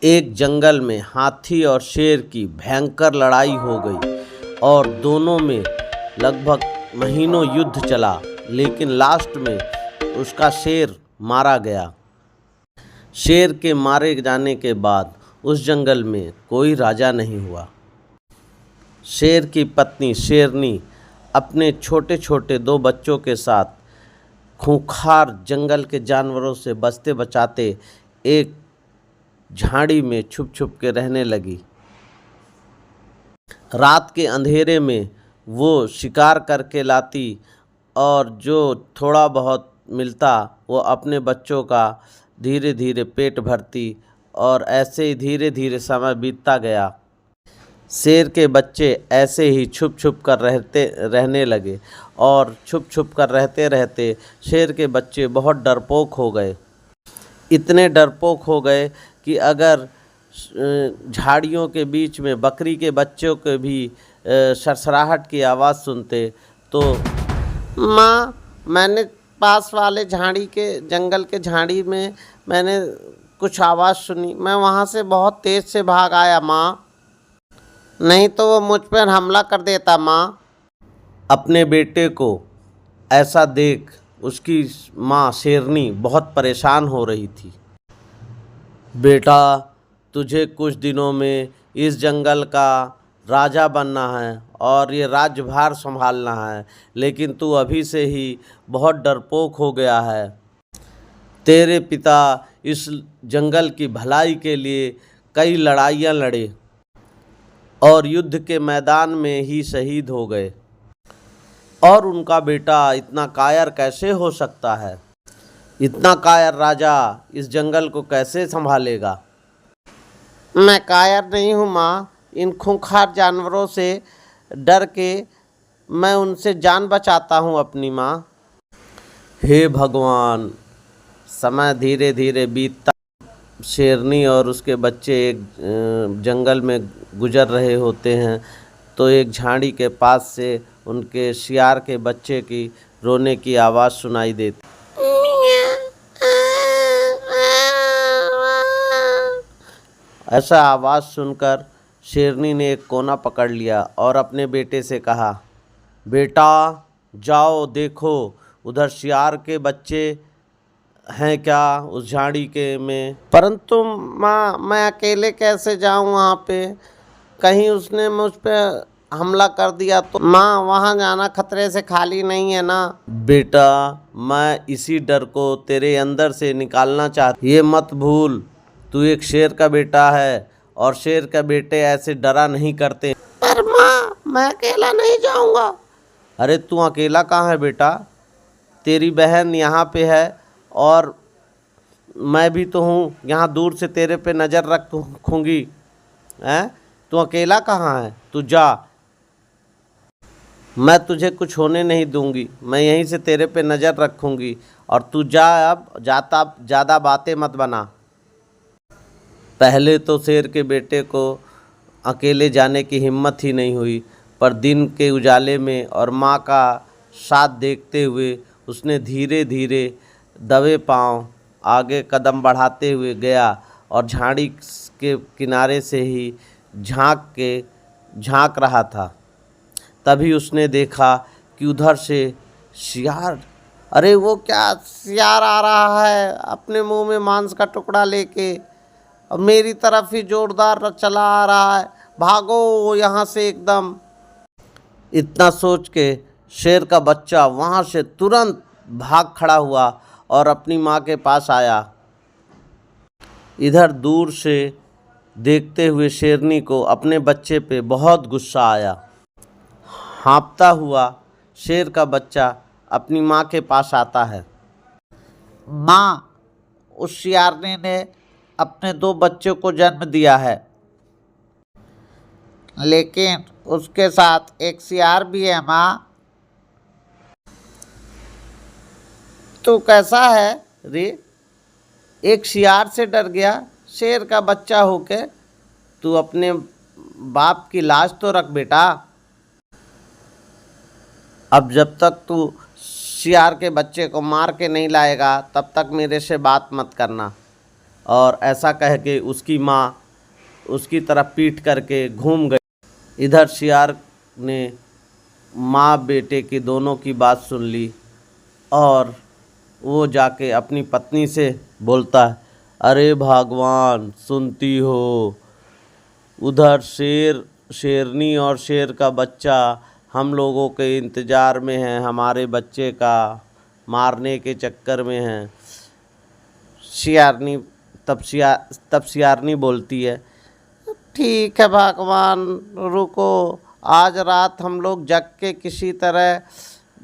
एक जंगल में हाथी और शेर की भयंकर लड़ाई हो गई और दोनों में लगभग महीनों युद्ध चला, लेकिन लास्ट में उसका शेर मारा गया। शेर के मारे जाने के बाद उस जंगल में कोई राजा नहीं हुआ। शेर की पत्नी शेरनी अपने छोटे छोटे 2 बच्चों के साथ खूंखार जंगल के जानवरों से बचते बचाते एक झाड़ी में छुप छुप के रहने लगी। रात के अंधेरे में वो शिकार करके लाती और जो थोड़ा बहुत मिलता वो अपने बच्चों का धीरे धीरे पेट भरती और ऐसे ही धीरे धीरे समय बीतता गया। शेर के बच्चे ऐसे ही छुप छुप कर रहने लगे और छुप छुप कर रहते रहते शेर के बच्चे बहुत डरपोक हो गए। इतने डरपोक हो गए कि अगर झाड़ियों के बीच में बकरी के बच्चों के भी सरसराहट की आवाज़ सुनते तो माँ, मैंने पास वाले जंगल के झाड़ी में मैंने कुछ आवाज़ सुनी, मैं वहाँ से बहुत तेज़ से भाग आया माँ, नहीं तो वो मुझ पर हमला कर देता माँ। अपने बेटे को ऐसा देख उसकी माँ शेरनी बहुत परेशान हो रही थी। बेटा, तुझे कुछ दिनों में इस जंगल का राजा बनना है और ये राज्यभार संभालना है, लेकिन तू अभी से ही बहुत डरपोक हो गया है। तेरे पिता इस जंगल की भलाई के लिए कई लड़ाइयाँ लड़े और युद्ध के मैदान में ही शहीद हो गए, और उनका बेटा इतना कायर कैसे हो सकता है? इतना कायर राजा इस जंगल को कैसे संभालेगा? मैं कायर नहीं हूँ माँ, इन खूंखार जानवरों से डर के मैं उनसे जान बचाता हूँ अपनी माँ। हे भगवान! समय धीरे धीरे बीतता, शेरनी और उसके बच्चे एक जंगल में गुजर रहे होते हैं तो एक झाड़ी के पास से उनके शियार के बच्चे की रोने की आवाज़ सुनाई देती। ऐसा आवाज़ सुनकर शेरनी ने एक कोना पकड़ लिया और अपने बेटे से कहा, बेटा जाओ देखो उधर शियार के बच्चे हैं क्या उस झाड़ी के में। परंतु माँ, मैं अकेले कैसे जाऊँ वहाँ पे? कहीं उसने मुझ पे हमला कर दिया तो? माँ, वहाँ जाना खतरे से खाली नहीं है ना। बेटा, मैं इसी डर को तेरे अंदर से निकालना चाहता, ये मत भूल, तू एक शेर का बेटा है और शेर का बेटे ऐसे डरा नहीं करते। पर माँ, मैं अकेला नहीं जाऊँगा। अरे तू अकेला कहाँ है बेटा? तेरी बहन यहाँ पे है और मैं भी तो हूँ, यहाँ दूर से तेरे पे नज़र रखूँगी। हैं? तू अकेला कहाँ है? तू जा, मैं तुझे कुछ होने नहीं दूँगी, मैं यहीं से तेरे पे नज़र रखूँगी और तू जा, अब जाता ज़्यादा बातें मत बना। पहले तो शेर के बेटे को अकेले जाने की हिम्मत ही नहीं हुई, पर दिन के उजाले में और माँ का साथ देखते हुए उसने धीरे धीरे दबे पांव आगे कदम बढ़ाते हुए गया और झाड़ी के किनारे से ही झांक रहा था। तभी उसने देखा कि उधर से शियार, अरे वो क्या, शियार आ रहा है अपने मुंह में मांस का टुकड़ा लेके और मेरी तरफ ही जोरदार चला आ रहा है, भागो यहाँ से एकदम। इतना सोच के शेर का बच्चा वहाँ से तुरंत भाग खड़ा हुआ और अपनी माँ के पास आया। इधर दूर से देखते हुए शेरनी को अपने बच्चे पे बहुत गुस्सा आया। हाँफता हुआ शेर का बच्चा अपनी माँ के पास आता है। माँ, उस शियारनी ने अपने 2 बच्चों को जन्म दिया है, लेकिन उसके साथ एक शियार भी है माँ। तू कैसा है रे? एक शियार से डर गया, शेर का बच्चा होके? तू अपने बाप की लाज तो रख बेटा। अब जब तक तू शियार के बच्चे को मार के नहीं लाएगा तब तक मेरे से बात मत करना। और ऐसा कह के उसकी माँ उसकी तरफ पीठ करके घूम गई। इधर सियार ने माँ बेटे की दोनों की बात सुन ली और वो जाके अपनी पत्नी से बोलता है, अरे भगवान सुनती हो, उधर शेर शेरनी और शेर का बच्चा हम लोगों के इंतज़ार में है, हमारे बच्चे का मारने के चक्कर में हैं। तब सियारनी बोलती है, ठीक है भगवान रुको, आज रात हम लोग जग के किसी तरह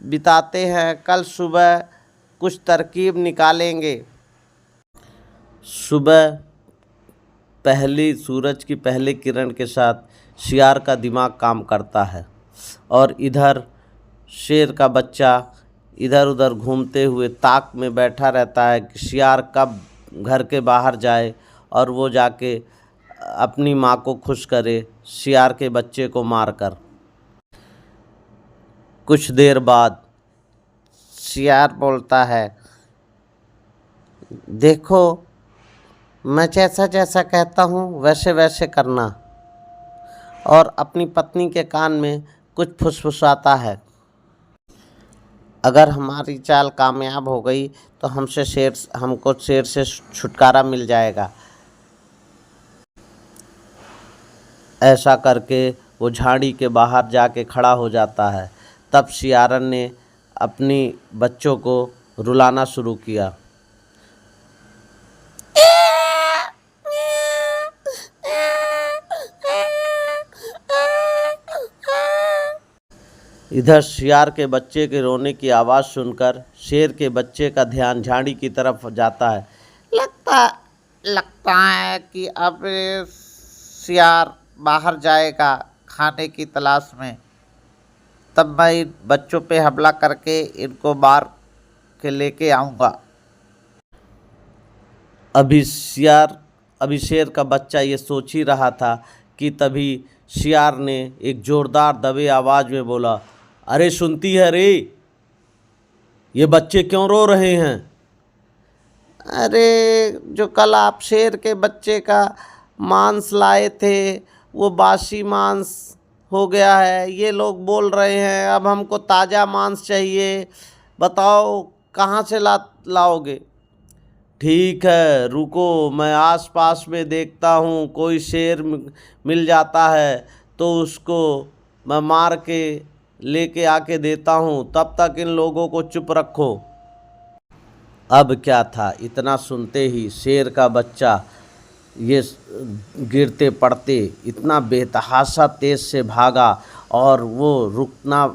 बिताते हैं, कल सुबह कुछ तरकीब निकालेंगे। सुबह पहली सूरज की पहली किरण के साथ सियार का दिमाग काम करता है और इधर शेर का बच्चा इधर उधर घूमते हुए ताक में बैठा रहता है कि सियार कब घर के बाहर जाए और वो जाके अपनी माँ को खुश करे सियार के बच्चे को मारकर। कुछ देर बाद सियार बोलता है, देखो मैं जैसा जैसा कहता हूँ वैसे वैसे करना, और अपनी पत्नी के कान में कुछ फुसफुसाता है। अगर हमारी चाल कामयाब हो गई तो हमको शेर से छुटकारा मिल जाएगा। ऐसा करके वो झाड़ी के बाहर जाके खड़ा हो जाता है। तब सियारन ने अपनी बच्चों को रुलाना शुरू किया। इधर सियार के बच्चे के रोने की आवाज़ सुनकर शेर के बच्चे का ध्यान झाड़ी की तरफ जाता है। लगता है कि अब सियार बाहर जाएगा खाने की तलाश में, तब मैं इन बच्चों पे हमला करके इनको मार के लेके आऊँगा। अभी शेर का बच्चा ये सोच ही रहा था कि तभी सियार ने एक ज़ोरदार दबे आवाज़ में बोला, अरे सुनती है रे, ये बच्चे क्यों रो रहे हैं? अरे जो कल आप शेर के बच्चे का मांस लाए थे वो बासी मांस हो गया है, ये लोग बोल रहे हैं अब हमको ताज़ा मांस चाहिए, बताओ कहाँ से लाओगे? ठीक है रुको, मैं आसपास में देखता हूँ, कोई शेर मिल जाता है तो उसको मैं मार के लेके आके देता हूँ, तब तक इन लोगों को चुप रखो। अब क्या था, इतना सुनते ही शेर का बच्चा ये गिरते पड़ते इतना बेतहाशा तेज़ से भागा और वो रुकना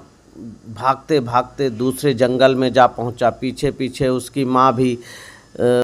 भागते भागते दूसरे जंगल में जा पहुंचा। पीछे पीछे उसकी माँ भी